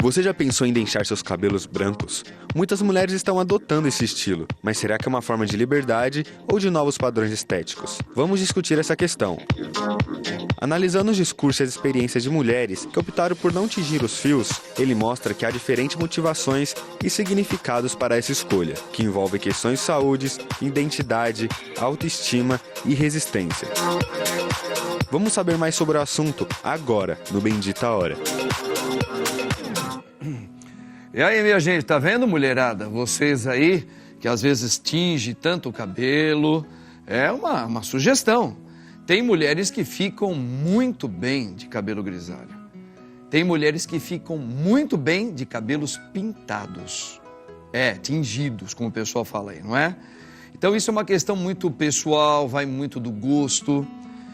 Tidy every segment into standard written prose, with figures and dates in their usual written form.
Você já pensou em deixar seus cabelos brancos? Muitas mulheres estão adotando esse estilo, mas será que é uma forma de liberdade ou de novos padrões estéticos? Vamos discutir essa questão. Analisando os discursos e as experiências de mulheres que optaram por não tingir os fios, ele mostra que há diferentes motivações e significados para essa escolha, que envolve questões de saúde, identidade, autoestima e resistência. Vamos saber mais sobre o assunto agora, no Bendita Hora. E aí, minha gente, tá vendo, mulherada? Vocês aí, que às vezes tingem tanto o cabelo, é uma sugestão. Tem mulheres que ficam muito bem de cabelo grisalho. Tem mulheres que ficam muito bem de cabelos pintados. Tingidos, como o pessoal fala aí, não é? Então isso é uma questão muito pessoal, vai muito do gosto.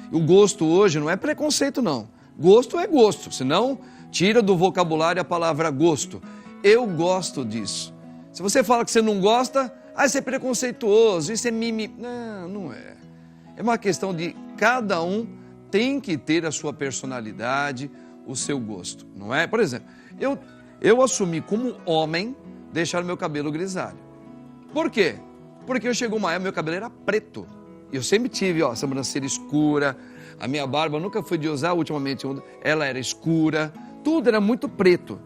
O gosto hoje não é preconceito, não. Gosto é gosto, senão tira do vocabulário a palavra gosto. Eu gosto disso. Se você fala que você não gosta, isso é preconceituoso, isso é mimimi. Não, não é. É uma questão de cada um tem que ter a sua personalidade, o seu gosto, não é? Por exemplo, eu assumi como homem deixar o meu cabelo grisalho. Por quê? Porque eu chegou uma época, meu cabelo era preto. Eu sempre tive, sobrancelha escura, a minha barba nunca foi de usar, ultimamente ela era escura, tudo era muito preto.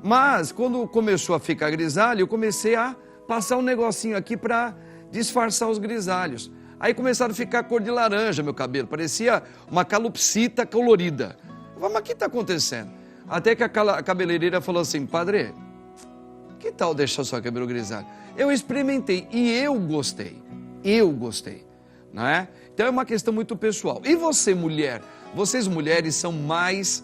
Mas quando começou a ficar grisalho, eu comecei a passar um negocinho aqui para disfarçar os grisalhos. Aí começaram a ficar cor de laranja meu cabelo, parecia uma calopsita colorida. Eu falei, mas o que está acontecendo? Até que a cabeleireira falou assim, padre, que tal deixar o seu cabelo grisalho? Eu experimentei e eu gostei, não é? Então é uma questão muito pessoal. E você, mulher? Vocês mulheres são mais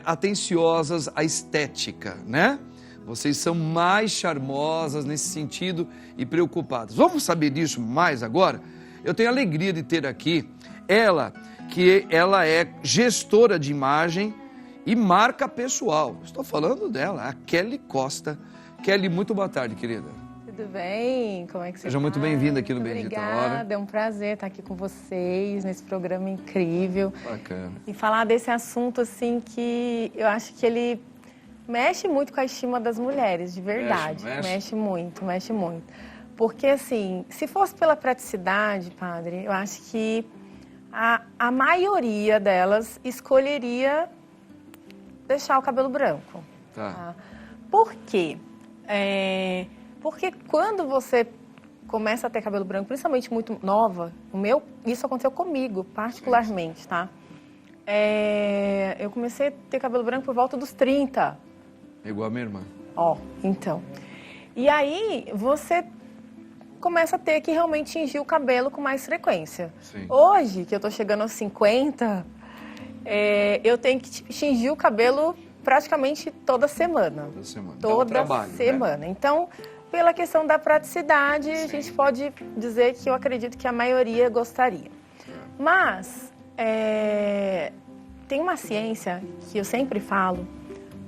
atenciosas à estética, né? Vocês são mais charmosas nesse sentido e preocupadas. Vamos saber disso mais agora? Eu tenho a alegria de ter aqui ela, que ela é gestora de imagem e marca pessoal. Estou falando dela, a Kelly Costa. Kelly, muito boa tarde, querida. Tudo bem? Como é que você Seja muito bem-vinda aqui no Bendita Hora. Obrigada, é um prazer estar aqui com vocês nesse programa incrível. Bacana. E falar desse assunto, assim, que eu acho que ele mexe muito com a estima das mulheres, de verdade. Mexe muito. Porque, assim, se fosse pela praticidade, padre, eu acho que a maioria delas escolheria deixar o cabelo branco. Tá? Por quê? Porque quando você começa a ter cabelo branco, principalmente muito nova, isso aconteceu comigo, particularmente, tá? Eu comecei a ter cabelo branco por volta dos 30. Igual a minha irmã. Então. E aí, você começa a ter que realmente tingir o cabelo com mais frequência. Sim. Hoje, que eu tô chegando aos 50, eu tenho que tingir o cabelo praticamente toda semana. Toda semana. Né? Então, pela questão da praticidade, sim, a gente pode dizer que eu acredito que a maioria gostaria. Mas, tem uma ciência que eu sempre falo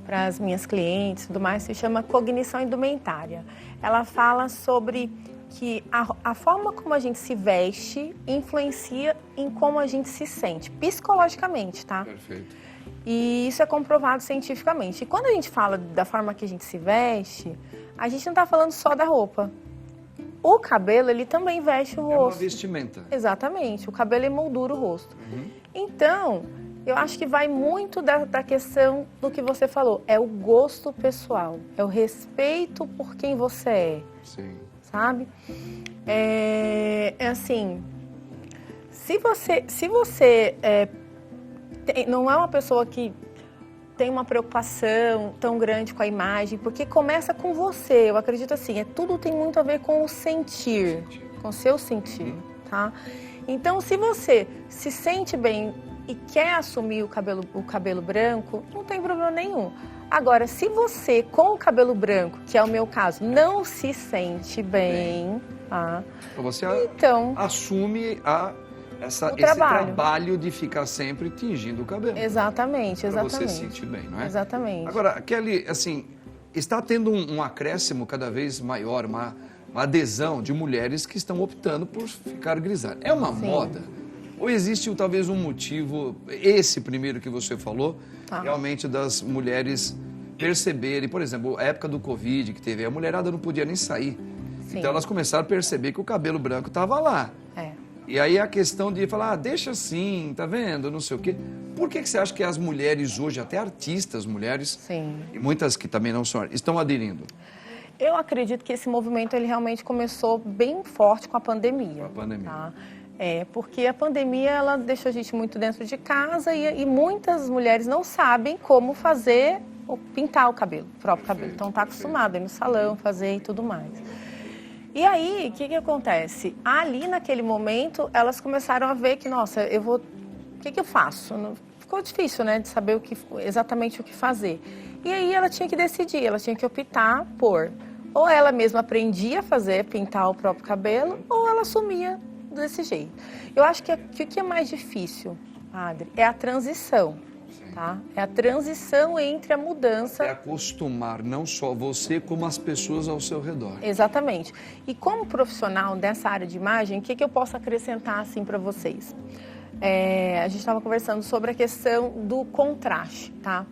para as minhas clientes e tudo mais, se chama cognição indumentária. Ela fala sobre que a forma como a gente se veste influencia em como a gente se sente, psicologicamente, tá? Perfeito. E isso é comprovado cientificamente. E quando a gente fala da forma que a gente se veste, a gente não está falando só da roupa. O cabelo, ele também veste o rosto. É uma vestimenta. Exatamente. O cabelo emoldura o rosto. Uhum. Então, eu acho que vai muito da questão do que você falou. É o gosto pessoal. É o respeito por quem você é. Sim. Sabe? Assim, se você não é uma pessoa que tem uma preocupação tão grande com a imagem, porque começa com você, eu acredito assim, tudo tem muito a ver com o sentir, com o seu sentir, tá? Então, se você se sente bem e quer assumir o cabelo branco, não tem problema nenhum. Agora, se você, com o cabelo branco, que é o meu caso, não se sente bem, tá? Você então, assume esse trabalho de ficar sempre tingindo o cabelo. Exatamente. Para você se sentir bem, não é? Exatamente. Agora, Kelly, assim, está tendo um acréscimo cada vez maior, uma adesão de mulheres que estão optando por ficar grisalhas. É uma moda? Ou existe talvez um motivo, esse primeiro que você falou, realmente das mulheres perceberem, por exemplo, a época do Covid que teve, a mulherada não podia nem sair. Sim. Então elas começaram a perceber que o cabelo branco estava lá. E aí a questão de falar, deixa assim, tá vendo, não sei o quê. Por que você acha que as mulheres hoje, até artistas mulheres, Sim. e muitas que também não são, estão aderindo? Eu acredito que esse movimento ele realmente começou bem forte com a pandemia. Com a pandemia. Tá? Porque a pandemia ela deixou a gente muito dentro de casa e muitas mulheres não sabem como fazer, pintar o cabelo, o próprio cabelo. Então tá acostumado a ir no salão, fazer e tudo mais. E aí, o que acontece? Ali naquele momento, elas começaram a ver que, nossa, o que eu faço? Ficou difícil, né, de saber exatamente o que fazer. E aí ela tinha que decidir, ela tinha que optar por, ou ela mesma aprendia a fazer, pintar o próprio cabelo, ou ela assumia desse jeito. Eu acho que o que é mais difícil, Adri, é a transição. Tá? É a transição entre a mudança... É acostumar não só você, como as pessoas ao seu redor. Exatamente. E como profissional dessa área de imagem, o que eu posso acrescentar assim para vocês? A gente estava conversando sobre a questão do contraste, tá?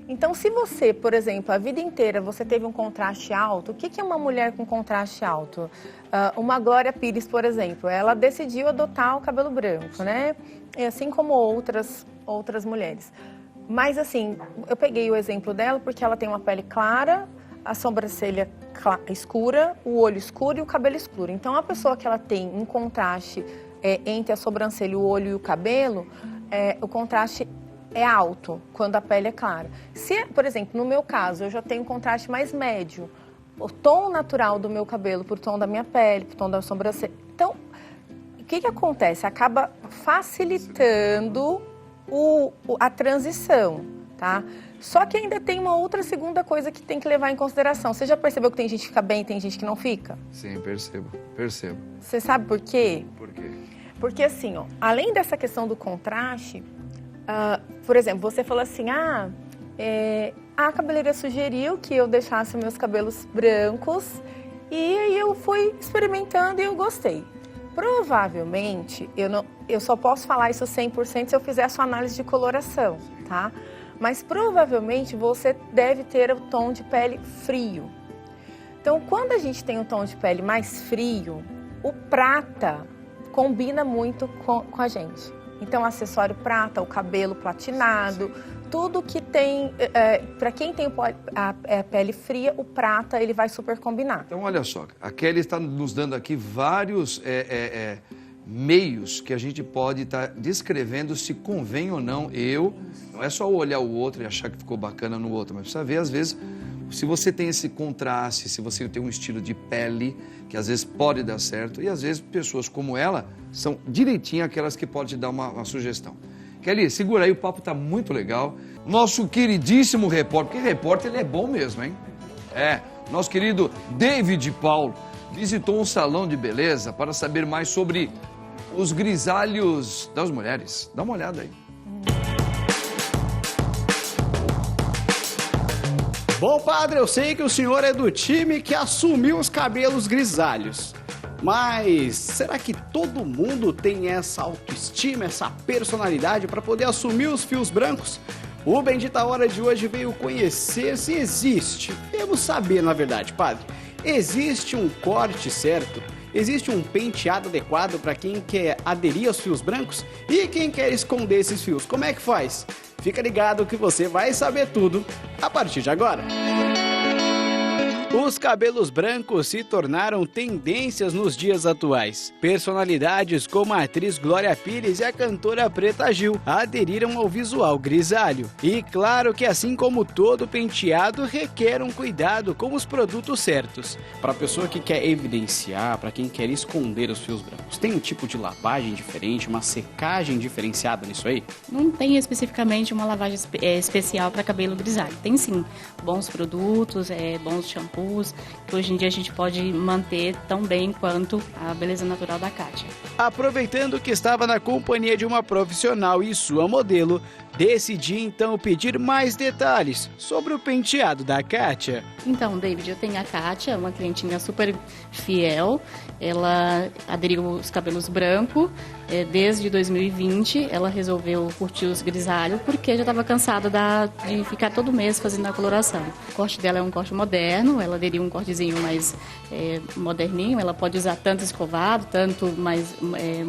Então, se você, por exemplo, a vida inteira você teve um contraste alto, o que é uma mulher com contraste alto? Uma Glória Pires, por exemplo, ela decidiu adotar o cabelo branco, né? E assim como outras mulheres. Mas assim, eu peguei o exemplo dela porque ela tem uma pele clara, a sobrancelha escura, o olho escuro e o cabelo escuro. Então, a pessoa que ela tem um contraste entre a sobrancelha, o olho e o cabelo, o contraste é alto quando a pele é clara. Se, por exemplo, no meu caso, eu já tenho um contraste mais médio, o tom natural do meu cabelo pro tom da minha pele, pro tom da sobrancelha. Então, o que acontece? Acaba facilitando a transição, tá? Só que ainda tem uma outra segunda coisa que tem que levar em consideração. Você já percebeu que tem gente que fica bem e tem gente que não fica? Sim, percebo. Você sabe por quê? Por quê? Porque assim, além dessa questão do contraste, por exemplo, você falou assim, a cabeleireira sugeriu que eu deixasse meus cabelos brancos e aí eu fui experimentando e eu gostei. Provavelmente, eu só posso falar isso 100% se eu fizer a sua análise de coloração, tá? Mas provavelmente você deve ter o tom de pele frio. Então, quando a gente tem um tom de pele mais frio, o prata combina muito com a gente. Então, acessório prata, o cabelo platinado, tudo que tem, para quem tem a pele fria, o prata, ele vai super combinar. Então, olha só, a Kelly está nos dando aqui vários meios que a gente pode estar descrevendo se convém ou não. Não é só olhar o outro e achar que ficou bacana no outro, mas precisa ver, às vezes, se você tem esse contraste, se você tem um estilo de pele, que às vezes pode dar certo, e às vezes pessoas como ela são direitinho aquelas que podem te dar uma sugestão. Kelly, segura aí, o papo tá muito legal. Nosso queridíssimo repórter, porque repórter ele é bom mesmo, hein? Nosso querido David Paulo visitou um salão de beleza para saber mais sobre os grisalhos das mulheres. Dá uma olhada aí. Bom, padre, eu sei que o senhor é do time que assumiu os cabelos grisalhos. Mas será que todo mundo tem essa autoestima, essa personalidade para poder assumir os fios brancos? O Bendita Hora de hoje veio conhecer se existe. Vamos saber, na verdade, padre. Existe um corte certo? Existe um penteado adequado para quem quer aderir aos fios brancos? E quem quer esconder esses fios? Como é que faz? Fica ligado que você vai saber tudo a partir de agora. Os cabelos brancos se tornaram tendências nos dias atuais. Personalidades como a atriz Glória Pires e a cantora Preta Gil aderiram ao visual grisalho. E claro que assim como todo penteado requer um cuidado com os produtos certos. Para a pessoa que quer evidenciar, para quem quer esconder os fios brancos, tem um tipo de lavagem diferente, uma secagem diferenciada nisso aí? Não tem especificamente uma lavagem especial para cabelo grisalho. Tem sim bons produtos, bons shampoos, que hoje em dia a gente pode manter tão bem quanto a beleza natural da Kátia. Aproveitando que estava na companhia de uma profissional e sua modelo, decidi então pedir mais detalhes sobre o penteado da Kátia. Então, David, eu tenho a Kátia, uma clientinha super fiel. Ela aderiu os cabelos brancos desde 2020. Ela resolveu curtir os grisalhos porque já estava cansada de ficar todo mês fazendo a coloração. O corte dela é um corte moderno, ela aderiu um cortezinho mais moderninho. Ela pode usar tanto escovado, tanto mais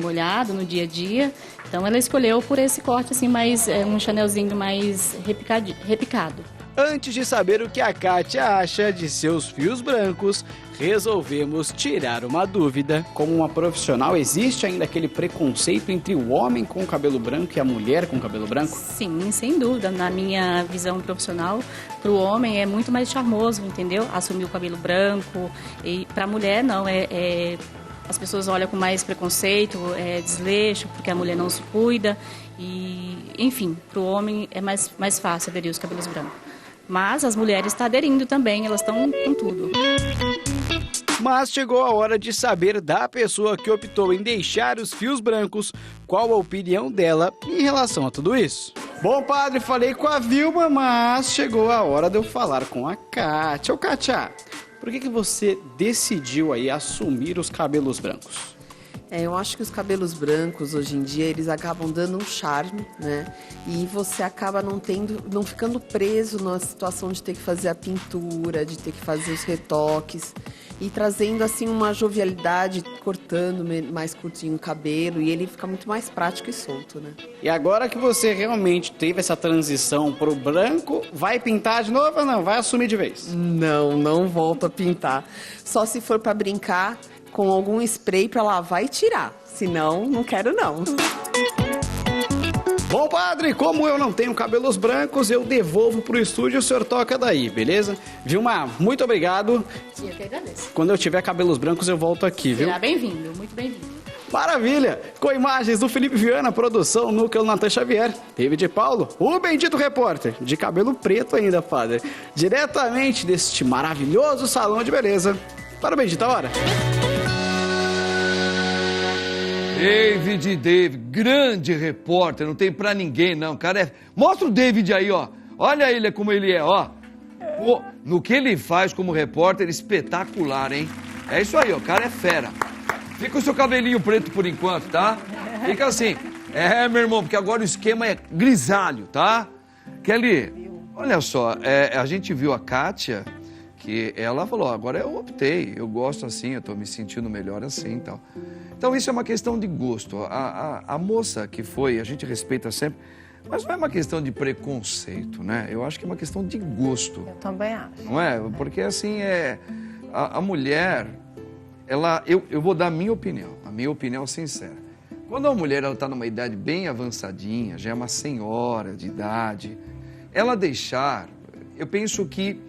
molhado no dia a dia. Então, ela escolheu por esse corte assim, mais um chanelzinho mais repicado. Antes de saber o que a Kátia acha de seus fios brancos, resolvemos tirar uma dúvida. Como uma profissional, existe ainda aquele preconceito entre o homem com cabelo branco e a mulher com cabelo branco? Sim, sem dúvida. Na minha visão profissional, para o homem é muito mais charmoso, entendeu? Assumir o cabelo branco. E para a mulher, não. As pessoas olham com mais preconceito, desleixo, porque a mulher não se cuida. E, enfim, para o homem é mais fácil aderir os cabelos brancos. Mas as mulheres estão aderindo também, elas estão com tudo. Mas chegou a hora de saber da pessoa que optou em deixar os fios brancos, qual a opinião dela em relação a tudo isso. Bom, padre, falei com a Vilma, mas chegou a hora de eu falar com a Kátia. Ô, Kátia, por que você decidiu aí assumir os cabelos brancos? Eu acho que os cabelos brancos, hoje em dia, eles acabam dando um charme, né? E você acaba não ficando preso na situação de ter que fazer a pintura, de ter que fazer os retoques. E trazendo, assim, uma jovialidade, cortando mais curtinho o cabelo. E ele fica muito mais prático e solto, né? E agora que você realmente teve essa transição pro branco, vai pintar de novo ou não? Vai assumir de vez? Não volto a pintar. Só se for para brincar com algum spray para lavar e tirar. Senão, não quero não. Bom, padre, como eu não tenho cabelos brancos, eu devolvo pro estúdio e o senhor toca daí, beleza? Vilma, muito obrigado. Sim, eu que agradeço. Quando eu tiver cabelos brancos, eu volto aqui, viu? Será bem-vindo, muito bem-vindo. Maravilha! Com imagens do Felipe Viana, produção Núcleo Natan Xavier, David Paulo, o bendito repórter, de cabelo preto ainda, padre, diretamente deste maravilhoso salão de beleza. Para o Bendita Hora. David, grande repórter, não tem pra ninguém não, cara. Mostra o David aí, ó. Olha ele como ele é, ó. Pô, no que ele faz como repórter, espetacular, hein? É isso aí, ó, o cara é fera. Fica com o seu cabelinho preto por enquanto, tá? Fica assim. Meu irmão, porque agora o esquema é grisalho, tá? Kelly, olha só, a gente viu a Kátia, que ela falou, agora eu optei, eu gosto assim, eu tô me sentindo melhor assim e tal. Então isso é uma questão de gosto. A moça que foi, a gente respeita sempre, mas não é uma questão de preconceito, né? Eu acho que é uma questão de gosto. Eu também acho. Não é? Porque assim, a mulher, eu vou dar a minha opinião sincera. Quando a mulher está numa idade bem avançadinha, já é uma senhora de idade, ela deixar, eu penso que,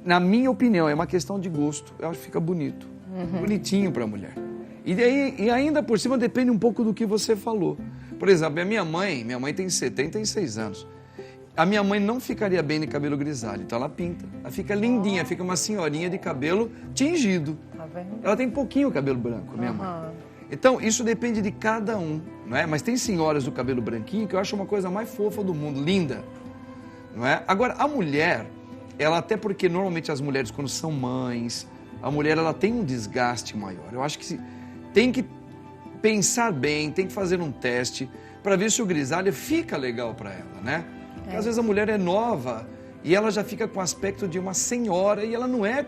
na minha opinião, é uma questão de gosto. Eu acho que fica bonito, bonitinho para a mulher. E ainda por cima depende um pouco do que você falou. Por exemplo, a minha mãe tem 76 anos. A minha mãe não ficaria bem de cabelo grisalho, então ela pinta. Ela fica lindinha, fica uma senhorinha de cabelo tingido. Tá vendo? Ela tem pouquinho cabelo branco, minha mãe. Então, isso depende de cada um, não é? Mas tem senhoras do cabelo branquinho que eu acho uma coisa mais fofa do mundo, linda, não é? Agora, a mulher, ela até porque normalmente as mulheres quando são mães, a mulher ela tem um desgaste maior. Eu acho que tem que pensar bem, tem que fazer um teste para ver se o grisalho fica legal para ela, né? Porque às vezes a mulher é nova e ela já fica com o aspecto de uma senhora e ela não é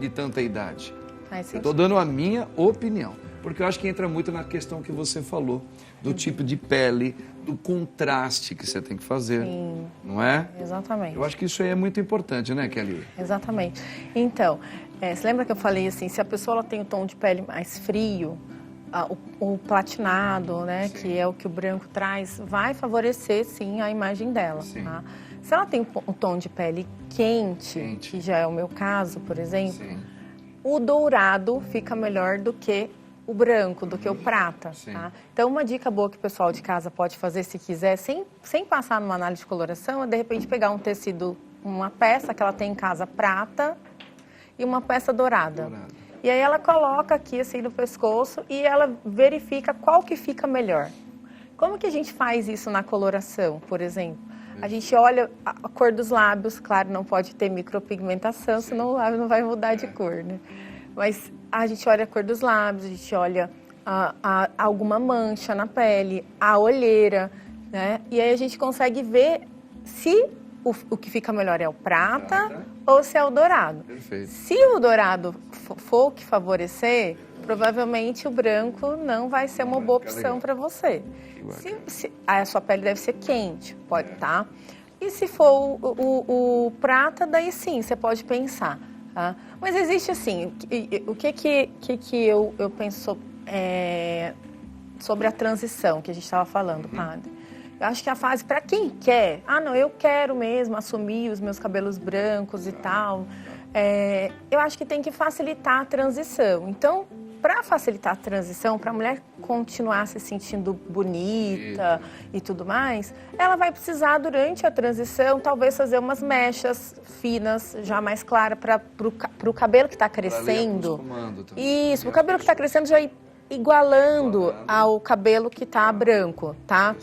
de tanta idade. Eu estou dando a minha opinião, porque eu acho que entra muito na questão que você falou, do tipo de pele, do contraste que você tem que fazer, não é? Exatamente. Eu acho que isso aí é muito importante, né, Kelly? Exatamente. Então, você lembra que eu falei assim, se a pessoa ela tem o tom de pele mais frio, o platinado, né, que é o que o branco traz, vai favorecer, sim, a imagem dela. Tá? Se ela tem um tom de pele quente, que já é o meu caso, por exemplo, o dourado fica melhor do que o branco, do que o prata. Tá? Então, uma dica boa que o pessoal de casa pode fazer, se quiser, sem passar numa análise de coloração, é, de repente, pegar um tecido, uma peça que ela tem em casa prata e uma peça dourada. E aí ela coloca aqui, assim, no pescoço e ela verifica qual que fica melhor. Como que a gente faz isso na coloração, por exemplo? A gente olha a cor dos lábios, claro, não pode ter micropigmentação, senão o lábio não vai mudar de cor, né? Mas a gente olha a cor dos lábios, a gente olha alguma mancha na pele, a olheira, né? E aí a gente consegue ver se o que fica melhor é o prata ou se é o dourado. Perfeito. Se o dourado for o que favorecer, provavelmente o branco não vai ser uma boa opção para você. A sua pele deve ser quente, pode estar. E se for o prata, daí sim, você pode pensar. Tá? Mas existe assim, o que eu penso sobre a transição que a gente estava falando, padre? Eu acho que a fase, para quem quer, não, eu quero mesmo assumir os meus cabelos brancos e tal, eu acho que tem que facilitar a transição. Então, para facilitar a transição, para a mulher continuar se sentindo bonita e tudo mais, ela vai precisar, durante a transição, talvez fazer umas mechas finas, já mais claras, para o cabelo que está crescendo. Isso, para o cabelo que está crescendo já ir igualando ao cabelo que está branco, tá?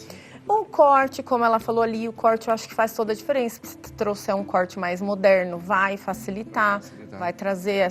O corte, como ela falou ali, o corte eu acho que faz toda a diferença. Se trouxer um corte mais moderno, vai facilitar. Vai trazer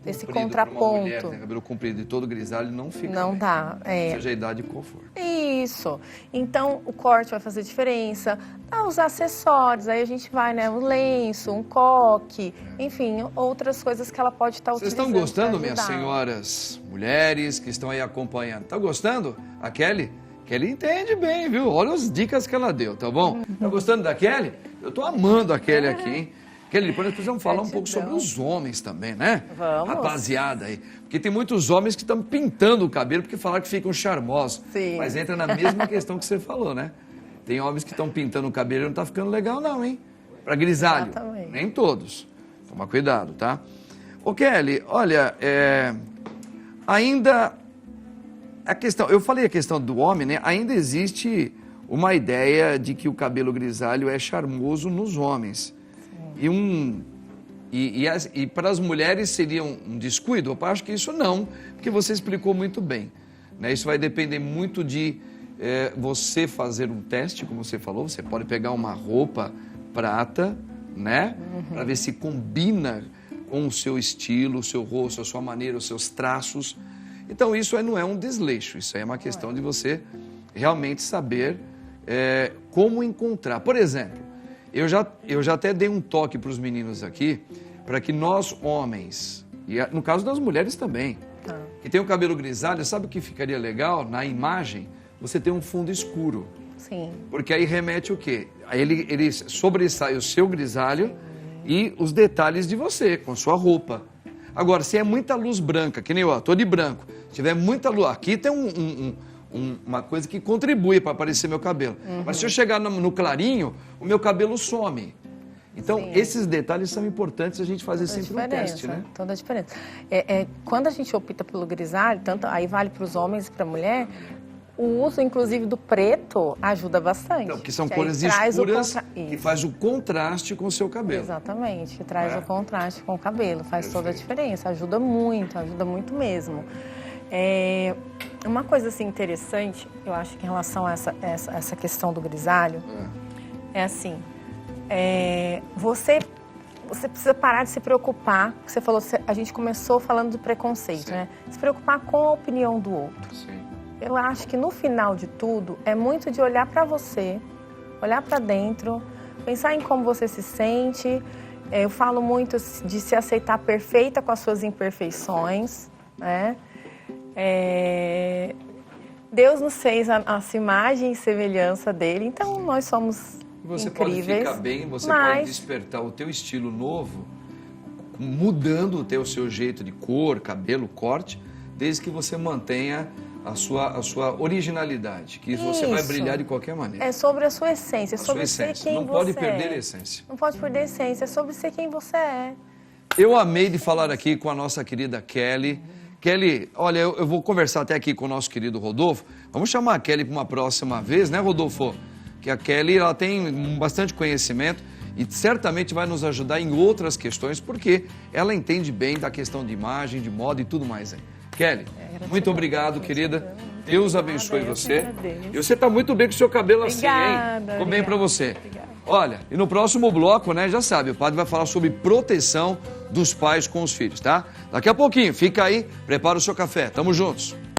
esse contraponto. Mulher, cabelo comprido e todo grisalho não fica. Não bem. dá. Seja a idade e qual for. Isso. Então, o corte vai fazer diferença. Os acessórios, aí a gente vai, né? Um lenço, um coque, enfim, outras coisas que ela pode estar utilizando. Vocês estão gostando, minhas senhoras, mulheres que estão aí acompanhando? Tá gostando? A Kelly? Kelly entende bem, viu? Olha as dicas que ela deu, tá bom? Tá gostando da Kelly? Eu tô amando a Kelly aqui, hein? Kelly, depois nós precisamos falar um pouco sobre os homens também, né? Vamos. Rapaziada aí. Porque tem muitos homens que estão pintando o cabelo porque falaram que ficam charmosos. Sim. Mas entra na mesma questão que você falou, né? Tem homens que estão pintando o cabelo e não tá ficando legal não, hein? Pra grisalho. Exatamente. Nem todos. Toma cuidado, tá? Ô Kelly, olha, ainda... eu falei a questão do homem, né? Ainda existe uma ideia de que o cabelo grisalho é charmoso nos homens. E para as mulheres seria um descuido? Eu acho que isso não, porque você explicou muito bem. Né? Isso vai depender muito de você fazer um teste, como você falou. Você pode pegar uma roupa prata, né? Para ver se combina com o seu estilo, o seu rosto, a sua maneira, os seus traços. Então, isso não é um desleixo, isso aí é uma questão de você realmente saber como encontrar. Por exemplo, eu já até dei um toque para os meninos aqui, para que nós, homens, e no caso das mulheres também, que tem o cabelo grisalho, sabe o que ficaria legal na imagem? Você tem um fundo escuro. Sim. Porque aí remete o quê? Aí ele sobressai o seu grisalho e os detalhes de você, com sua roupa. Agora, se é muita luz branca, que nem eu, tô de branco, se tiver muita luz, aqui tem uma coisa que contribui para aparecer meu cabelo. Mas se eu chegar no clarinho, o meu cabelo some. Então, Sim. Esses detalhes são importantes a gente fazer sempre um teste, né? Toda a diferença. Quando a gente opta pelo grisalho, tanto aí vale para os homens e para a mulher, o uso, inclusive, do preto ajuda bastante. Então, que são cores escuras que faz o contraste com o seu cabelo. Exatamente, que traz o contraste com o cabelo, faz toda a diferença, ajuda muito mesmo. Uma coisa assim interessante, eu acho que em relação a essa questão do grisalho, é assim, você precisa parar de se preocupar, você falou, a gente começou falando do preconceito, né? Se preocupar com a opinião do outro. Sim. Eu acho que no final de tudo é muito de olhar para você, olhar para dentro, pensar em como você se sente. Eu falo muito de se aceitar perfeita com as suas imperfeições, né? Deus nos fez a nossa imagem e semelhança dele, então nós somos você incríveis. Pode ficar bem, você pode despertar o teu estilo novo, mudando o seu jeito de cor, cabelo, corte, desde que você mantenha a sua originalidade, que você vai brilhar de qualquer maneira. É sobre a sua essência, sobre ser quem você é. Não pode perder a essência. Não pode perder a essência, é sobre ser quem você é. Eu amei de falar aqui com a nossa querida Kelly. Kelly, olha, eu vou conversar até aqui com o nosso querido Rodolfo. Vamos chamar a Kelly para uma próxima vez, né, Rodolfo? Que a Kelly, ela tem bastante conhecimento e certamente vai nos ajudar em outras questões, porque ela entende bem da questão de imagem, de moda e tudo mais. Kelly, muito obrigado, querida. Deus abençoe eu você. que agradeço. E você tá muito bem com o seu cabelo Obrigada, assim, hein? Ficou bem pra obrigada, você. obrigada. Olha, e no próximo bloco, né, já sabe, o padre vai falar sobre proteção dos pais com os filhos, tá? Daqui a pouquinho, fica aí, prepara o seu café. Tamo juntos.